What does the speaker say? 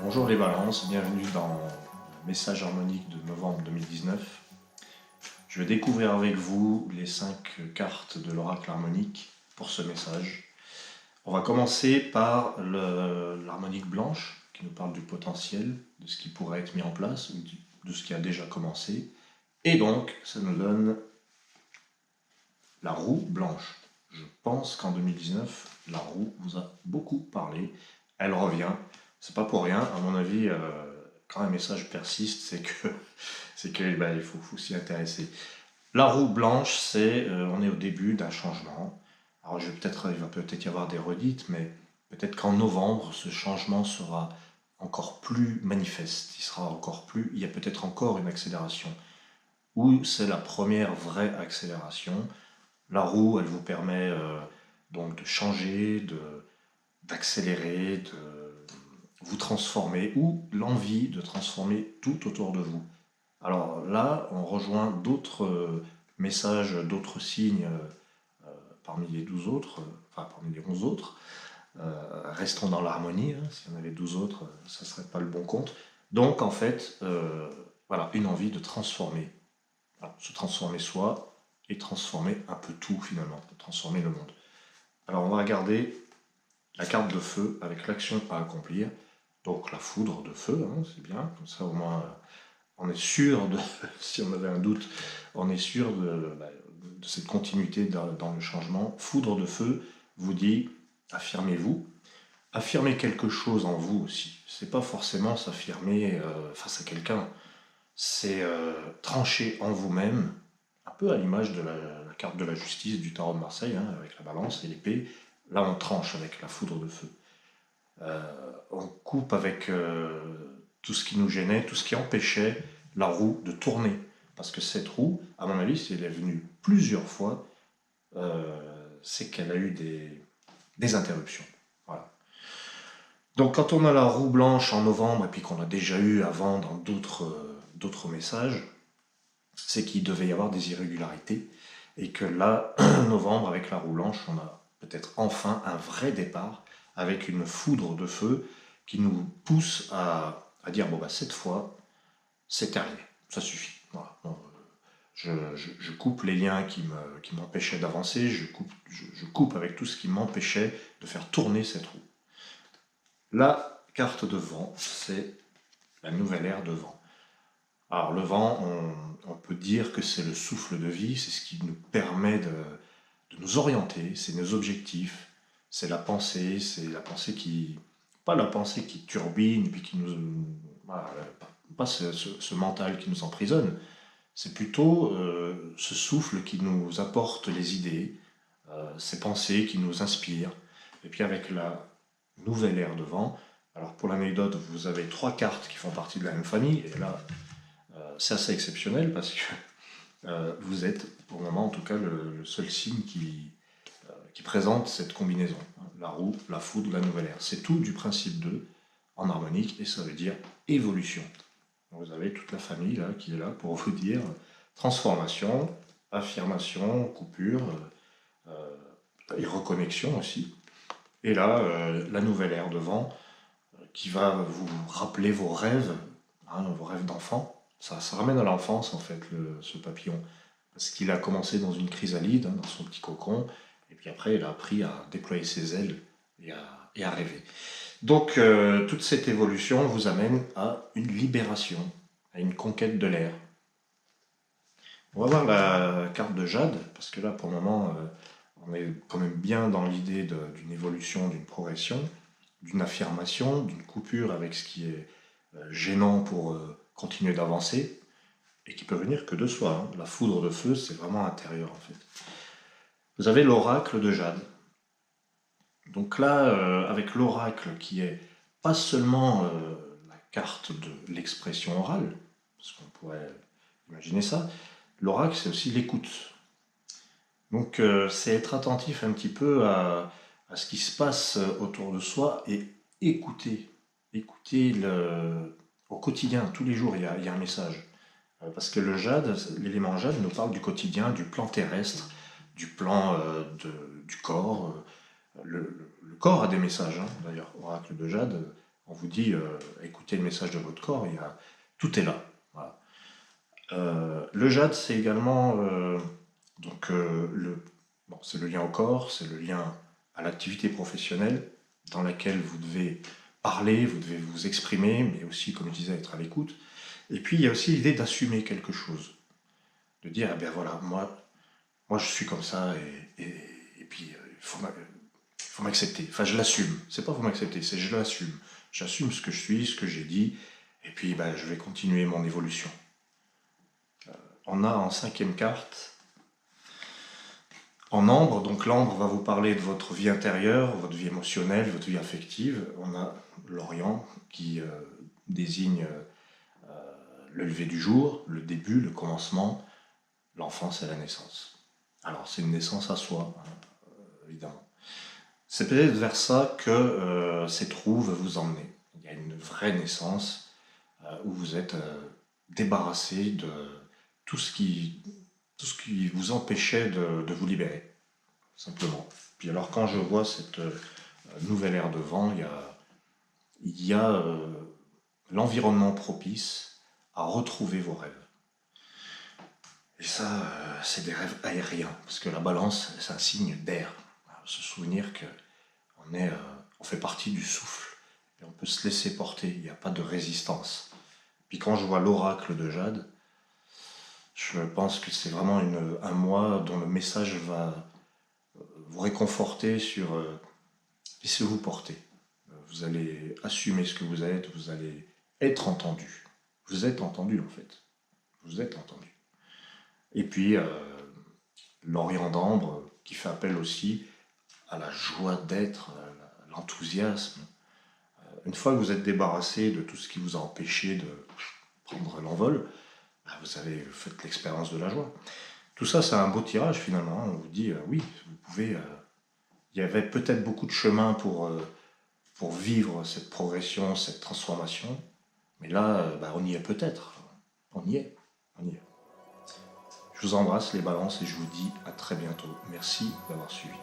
Bonjour les balances, bienvenue dans le message harmonique de novembre 2019. Je vais découvrir avec vous les 5 cartes de l'oracle harmonique pour ce message. On va commencer par l'harmonique blanche qui nous parle du potentiel, de ce qui pourrait être mis en place ou de ce qui a déjà commencé. Et donc, ça nous donne la roue blanche. Je pense qu'en 2019, la roue vous a beaucoup parlé. Elle revient. C'est pas pour rien, à mon avis, quand un message persiste, c'est que il faut s'y intéresser. La roue blanche, on est au début d'un changement. Alors il va peut-être y avoir des redites, mais peut-être qu'en novembre, ce changement sera encore plus manifeste. Il y a peut-être encore une accélération. Ou c'est la première vraie accélération. La roue, elle vous permet donc de changer, d'accélérer, de vous transformer, ou l'envie de transformer tout autour de vous. Alors là, on rejoint d'autres messages, d'autres signes parmi les 12 autres, parmi les 11 autres. Restons dans l'harmonie, hein. S'il y en avait 12 autres, ça ne serait pas le bon compte. Donc en fait, voilà, une envie de transformer. Voilà, se transformer soi et transformer un peu tout finalement, de transformer le monde. Alors on va regarder la carte de feu avec l'action à accomplir. Donc la foudre de feu, hein, c'est bien, comme ça au moins on est sûr si on avait un doute, on est sûr de cette continuité dans le changement. Foudre de feu vous dit, affirmez-vous, affirmez quelque chose en vous aussi. C'est pas forcément s'affirmer face à quelqu'un, c'est trancher en vous-même, un peu à l'image de la carte de la justice du tarot de Marseille, hein, avec la balance et l'épée. Là on tranche avec la foudre de feu. On coupe avec tout ce qui nous gênait, tout ce qui empêchait la roue de tourner. Parce que cette roue, à mon avis, si elle est venue plusieurs fois, c'est qu'elle a eu des interruptions. Voilà. Donc quand on a la roue blanche en novembre, et puis qu'on a déjà eu avant dans d'autres messages, c'est qu'il devait y avoir des irrégularités, et que là, novembre, avec la roue blanche, on a peut-être enfin un vrai départ, avec une foudre de feu qui nous pousse à dire, bon bah cette fois, c'est terminé, ça suffit. Voilà. Je coupe les liens qui m'empêchaient d'avancer, je coupe avec tout ce qui m'empêchait de faire tourner cette roue. La carte de vent, c'est la nouvelle ère de vent. Alors le vent, on peut dire que c'est le souffle de vie, c'est ce qui nous permet de nous orienter, c'est nos objectifs, c'est la pensée qui... Pas la pensée qui turbine, et puis qui nous... Voilà, pas ce mental qui nous emprisonne, c'est plutôt ce souffle qui nous apporte les idées, ces pensées qui nous inspirent. Et puis avec la nouvelle ère de vent, alors pour l'anecdote, vous avez 3 cartes qui font partie de la même famille, et là, c'est assez exceptionnel parce que vous êtes, pour le moment en tout cas, le seul signe qui présente cette combinaison. La roue, la foudre, la nouvelle ère. C'est tout du principe 2 en harmonique, et ça veut dire évolution. Donc vous avez toute la famille là, qui est là pour vous dire transformation, affirmation, coupure, et reconnexion aussi. Et là, la nouvelle ère de vent qui va vous rappeler vos rêves, hein, vos rêves d'enfant. Ça ramène à l'enfance en fait, ce papillon. Parce qu'il a commencé dans une chrysalide, hein, dans son petit cocon, et puis après il a appris à déployer ses ailes et à rêver. Donc toute cette évolution vous amène à une libération, à une conquête de l'air. On va voir la carte de Jade, parce que là pour le moment on est quand même bien dans l'idée d'une évolution, d'une progression, d'une affirmation, d'une coupure avec ce qui est gênant pour continuer d'avancer, et qui peut venir que de soi. Hein. La foudre de feu, c'est vraiment intérieur en fait. Vous avez l'oracle de Jade. Donc là, avec l'oracle qui est pas seulement la carte de l'expression orale, parce qu'on pourrait imaginer ça, l'oracle c'est aussi l'écoute. Donc c'est être attentif un petit peu à ce qui se passe autour de soi et écouter. Écouter au quotidien, tous les jours, il y a un message. Parce que le jade, l'élément jade nous parle du quotidien, du plan terrestre, du plan du corps. Le corps a des messages, hein. D'ailleurs, oracle de jade, On vous dit, écoutez le message de votre corps, tout est là. Voilà. Le jade, c'est également c'est le lien au corps, c'est le lien à l'activité professionnelle dans laquelle vous devez parler, vous devez vous exprimer, mais aussi, comme je disais, être à l'écoute. Et puis, il y a aussi l'idée d'assumer quelque chose, de dire, eh bien voilà, moi je suis comme ça, et puis faut m'accepter. Enfin, je l'assume. C'est pas vous m'accepter, c'est je l'assume. J'assume ce que je suis, ce que j'ai dit, et puis je vais continuer mon évolution. On a en cinquième carte, en ambre, donc l'ambre va vous parler de votre vie intérieure, votre vie émotionnelle, votre vie affective. On a l'Orient qui désigne le lever du jour, le début, le commencement, l'enfance et la naissance. Alors c'est une naissance à soi, hein, évidemment. C'est peut-être vers ça que ces trous veulent vous emmener. Il y a une vraie naissance où vous êtes débarrassé de tout ce qui vous empêchait de vous libérer, simplement. Puis alors quand je vois cette nouvelle ère de vent, il y a l'environnement propice à retrouver vos rêves. Et ça, c'est des rêves aériens, parce que la balance, c'est un signe d'air. Se souvenir qu'on fait partie du souffle, et on peut se laisser porter, il n'y a pas de résistance. Puis quand je vois l'oracle de Jade, je pense que c'est vraiment un mois dont le message va vous réconforter sur laissez-vous porter. Vous allez assumer ce que vous êtes, vous allez être entendu. Vous êtes entendu en fait. Vous êtes entendu. Et puis l'Orient d'ambre qui fait appel aussi à la joie d'être, à l'enthousiasme. Une fois que vous êtes débarrassé de tout ce qui vous a empêché de prendre l'envol, vous avez fait l'expérience de la joie. Tout ça, c'est un beau tirage finalement. On vous dit, oui, vous pouvez... il y avait peut-être beaucoup de chemin pour vivre cette progression, cette transformation, mais là, on y est peut-être. On y est. On y est. Je vous embrasse les balances et je vous dis à très bientôt. Merci d'avoir suivi.